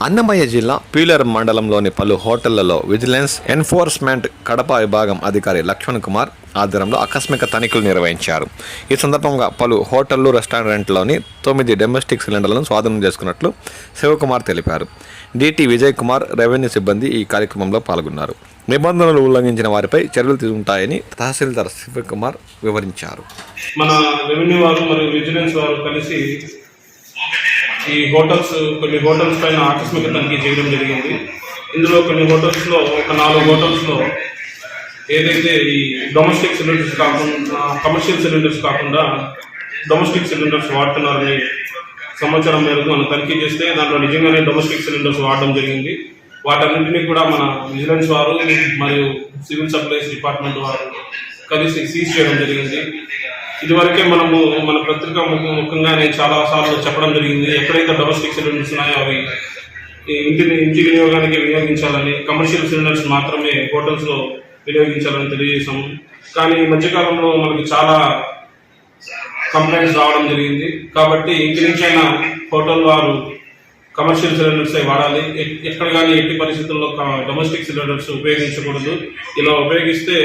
అన్నమయ్య జిల్లా పీలర్ మండలంలోని పలు హోటళ్లలో విజిలెన్స్ ఎన్ఫోర్స్మెంట్ కడప విభాగం అధికారి లక్ష్మణ్ కుమార్ ఆధ్వర్యంలో ఆకస్మిక తనిఖీలు నిర్వహించారు. ఈ సందర్భంగా పలు హోటళ్లు, రెస్టారెంట్లోని 9 డొమెస్టిక్ సిలిండర్లను స్వాధీనం చేసుకున్నట్లు శివకుమార్ తెలిపారు. డిటి విజయ్ కుమార్, రెవెన్యూ సిబ్బంది ఈ కార్యక్రమంలో పాల్గొన్నారు. నిబంధనలు ఉల్లంఘించిన వారిపై చర్యలు తీసుకుంటాయని తహసీల్దార్ శివకుమార్ వివరించారు. మన రెవెన్యూ వారు మరియు విజిలెన్స్ వారు కలిసి ఈ కొన్ని హోటల్స్ పైన ఆకస్మిక తనిఖీ చేయడం జరిగింది. ఇందులో కొన్ని హోటల్స్లో ఒక 4 హోటల్స్లో ఏదైతే ఈ డొమెస్టిక్ సిలిండర్స్ కాకుండా కమర్షియల్ సిలిండర్స్ కాకుండా డొమెస్టిక్ సిలిండర్స్ వాడుతున్నారని సమాచారం మేరకు మనం తనిఖీ చేస్తే దాంట్లో నిజంగానే డొమెస్టిక్ సిలిండర్స్ వాడడం జరిగింది. వాటన్నింటినీ కూడా మన విజిలెన్స్ వారు మరియు సివిల్ సప్లైస్ డిపార్ట్మెంట్ వారు కలిసి సీజ్ చేయడం జరిగింది. ఇదివరకే మనము మన పత్రిక ముఖ్యంగా నేను చాలాసార్లు చెప్పడం జరిగింది. ఎక్కడైతే డొమెస్టిక్ సిలిండర్స్ ఉన్నాయో అవి ఇంటి వినియోగానికి వినియోగించాలని, కమర్షియల్ సిలిండర్స్ మాత్రమే హోటల్స్లో వినియోగించాలని తెలియజేశాము. కానీ ఈ మధ్యకాలంలో మనకి చాలా కంప్లైంట్స్ రావడం జరిగింది. కాబట్టి ఇంటి నుంచైనా హోటల్ వారు కమర్షియల్ సిలిండర్స్ వాడాలి. ఎక్కడ కానీ ఎట్టి పరిస్థితుల్లో డొమెస్టిక్ సిలిండర్స్ ఉపయోగించకూడదు. ఇలా ఉపయోగిస్తే